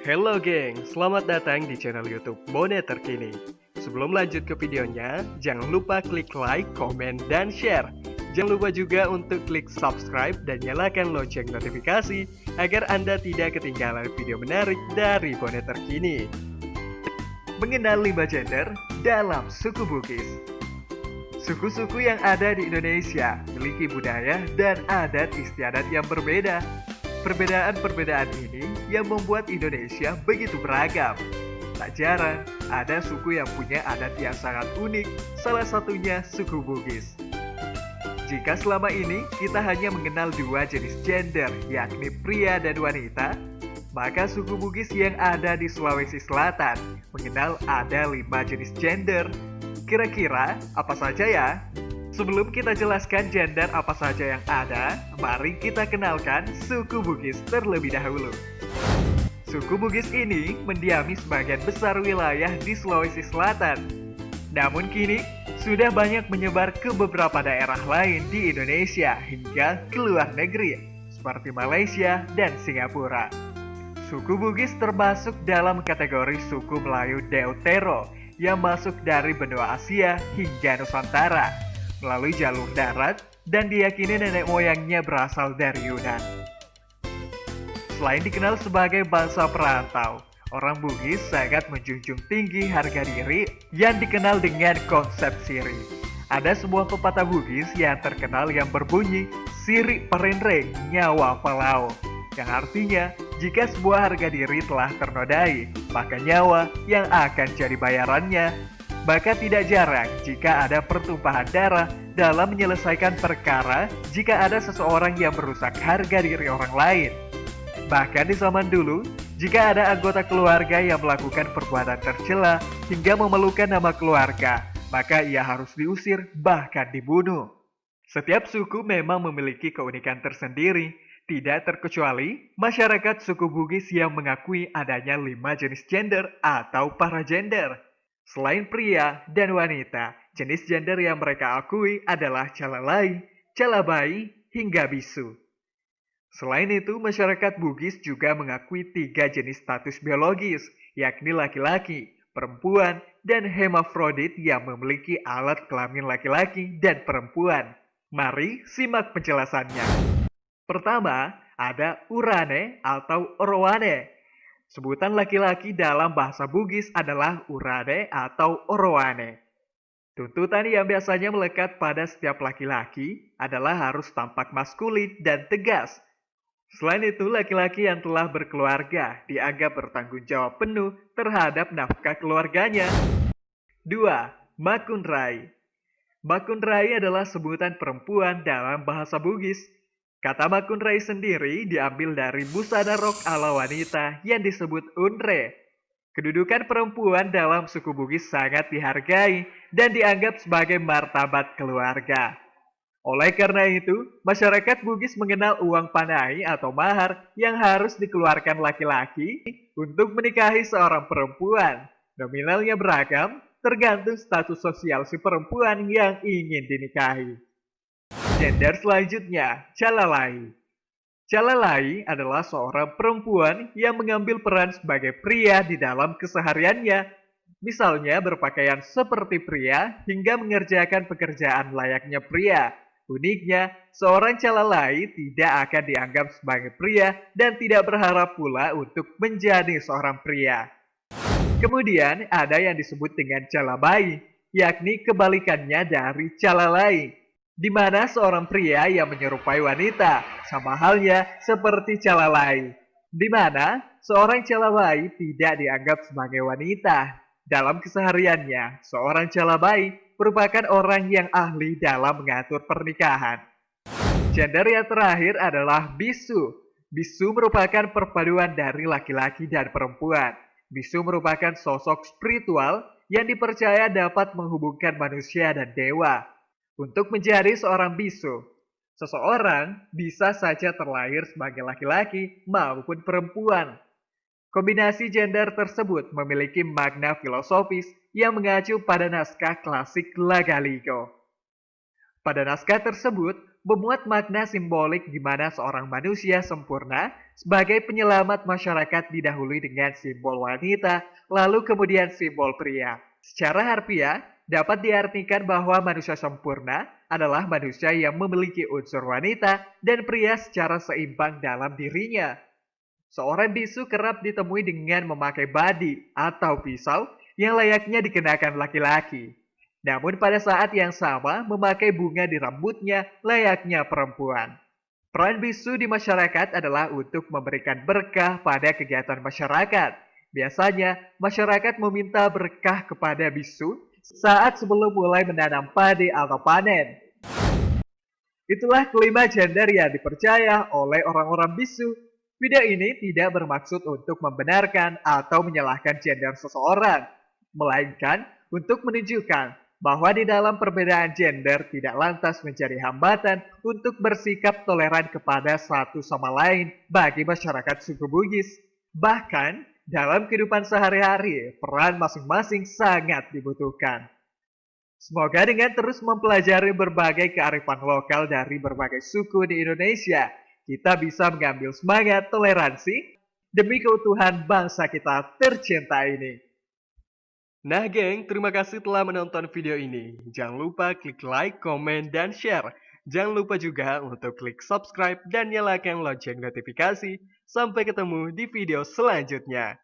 Hello geng, selamat datang di channel YouTube Mode Terkini. Sebelum lanjut ke videonya, jangan lupa klik like, komen, dan share. Jangan lupa juga untuk klik subscribe dan nyalakan lonceng notifikasi agar Anda tidak ketinggalan video menarik dari Mode Terkini. Mengenal 5 gender dalam suku Bugis. Suku-suku yang ada di Indonesia memiliki budaya dan adat istiadat yang berbeda. Perbedaan-perbedaan ini yang membuat Indonesia begitu beragam. Tak jarang, ada suku yang punya adat yang sangat unik, salah satunya suku Bugis. Jika selama ini kita hanya mengenal 2 jenis gender, yakni pria dan wanita, maka suku Bugis yang ada di Sulawesi Selatan mengenal ada 5 jenis gender. Kira-kira apa saja ya? Sebelum kita jelaskan gender apa saja yang ada, mari kita kenalkan suku Bugis terlebih dahulu. Suku Bugis ini mendiami sebagian besar wilayah di Sulawesi Selatan. Namun kini, sudah banyak menyebar ke beberapa daerah lain di Indonesia hingga ke luar negeri, seperti Malaysia dan Singapura. Suku Bugis termasuk dalam kategori suku Melayu Deutero yang masuk dari benua Asia hingga Nusantara melalui jalur darat dan diyakini nenek moyangnya berasal dari Yunan. Selain dikenal sebagai bangsa perantau, orang Bugis sangat menjunjung tinggi harga diri yang dikenal dengan konsep siri. Ada sebuah pepatah Bugis yang terkenal yang berbunyi siri perenreng nyawa palau, yang artinya jika sebuah harga diri telah ternodai, maka nyawa yang akan jadi bayarannya. Maka tidak jarang jika ada pertumpahan darah dalam menyelesaikan perkara jika ada seseorang yang merusak harga diri orang lain. Bahkan di zaman dulu, jika ada anggota keluarga yang melakukan perbuatan tercela hingga memelukan nama keluarga, maka ia harus diusir bahkan dibunuh. Setiap suku memang memiliki keunikan tersendiri, tidak terkecuali masyarakat suku Bugis yang mengakui adanya 5 jenis gender atau para gender. Selain pria dan wanita, jenis gender yang mereka akui adalah calalai, calabai, hingga bisu. Selain itu, masyarakat Bugis juga mengakui 3 jenis status biologis, yakni laki-laki, perempuan, dan hermafrodit yang memiliki alat kelamin laki-laki dan perempuan. Mari simak penjelasannya. Pertama, ada urane atau orowane. Sebutan laki-laki dalam bahasa Bugis adalah urane atau orowane. Tuntutan yang biasanya melekat pada setiap laki-laki adalah harus tampak maskulin dan tegas. Selain itu, laki-laki yang telah berkeluarga dianggap bertanggung jawab penuh terhadap nafkah keluarganya. 2. Makunrai. Makunrai adalah sebutan perempuan dalam bahasa Bugis. Kata makunrai sendiri diambil dari busana rok ala wanita yang disebut unre. Kedudukan perempuan dalam suku Bugis sangat dihargai dan dianggap sebagai martabat keluarga. Oleh karena itu, masyarakat Bugis mengenal uang panai atau mahar yang harus dikeluarkan laki-laki untuk menikahi seorang perempuan. Nominalnya beragam, tergantung status sosial si perempuan yang ingin dinikahi. Gender selanjutnya, calalai. Calalai adalah seorang perempuan yang mengambil peran sebagai pria di dalam kesehariannya. Misalnya berpakaian seperti pria hingga mengerjakan pekerjaan layaknya pria. Uniknya, seorang calalai tidak akan dianggap sebagai pria dan tidak berharap pula untuk menjadi seorang pria. Kemudian ada yang disebut dengan calabai, yakni kebalikannya dari calalai, di mana seorang pria yang menyerupai wanita, sama halnya seperti calalai, di mana seorang calabai tidak dianggap sebagai wanita. Dalam kesehariannya, seorang calabai merupakan orang yang ahli dalam mengatur pernikahan. Gender yang terakhir adalah bisu. Bisu merupakan perpaduan dari laki-laki dan perempuan. Bisu merupakan sosok spiritual yang dipercaya dapat menghubungkan manusia dan dewa. Untuk menjadi seorang bisu, seseorang bisa saja terlahir sebagai laki-laki maupun perempuan. Kombinasi gender tersebut memiliki makna filosofis yang mengacu pada naskah klasik Lagaligo. Pada naskah tersebut, memuat makna simbolik di mana seorang manusia sempurna sebagai penyelamat masyarakat didahului dengan simbol wanita, lalu kemudian simbol pria. Secara harfiah, dapat diartikan bahwa manusia sempurna adalah manusia yang memiliki unsur wanita dan pria secara seimbang dalam dirinya. Seorang bisu kerap ditemui dengan memakai badi atau pisau yang layaknya dikenakan laki-laki. Namun pada saat yang sama memakai bunga di rambutnya layaknya perempuan. Peran bisu di masyarakat adalah untuk memberikan berkah pada kegiatan masyarakat. Biasanya, masyarakat meminta berkah kepada bisu saat sebelum mulai menanam padi atau panen. Itulah kelima gender yang dipercaya oleh orang-orang bisu. Video ini tidak bermaksud untuk membenarkan atau menyalahkan gender seseorang, melainkan untuk menunjukkan bahwa di dalam perbedaan gender tidak lantas menjadi hambatan untuk bersikap toleran kepada satu sama lain bagi masyarakat suku Bugis. Bahkan, dalam kehidupan sehari-hari, peran masing-masing sangat dibutuhkan. Semoga dengan terus mempelajari berbagai kearifan lokal dari berbagai suku di Indonesia, kita bisa mengambil semangat toleransi demi keutuhan bangsa kita tercinta ini. Nah geng, terima kasih telah menonton video ini. Jangan lupa klik like, komen, dan share. Jangan lupa juga untuk klik subscribe dan nyalakan lonceng notifikasi. Sampai ketemu di video selanjutnya.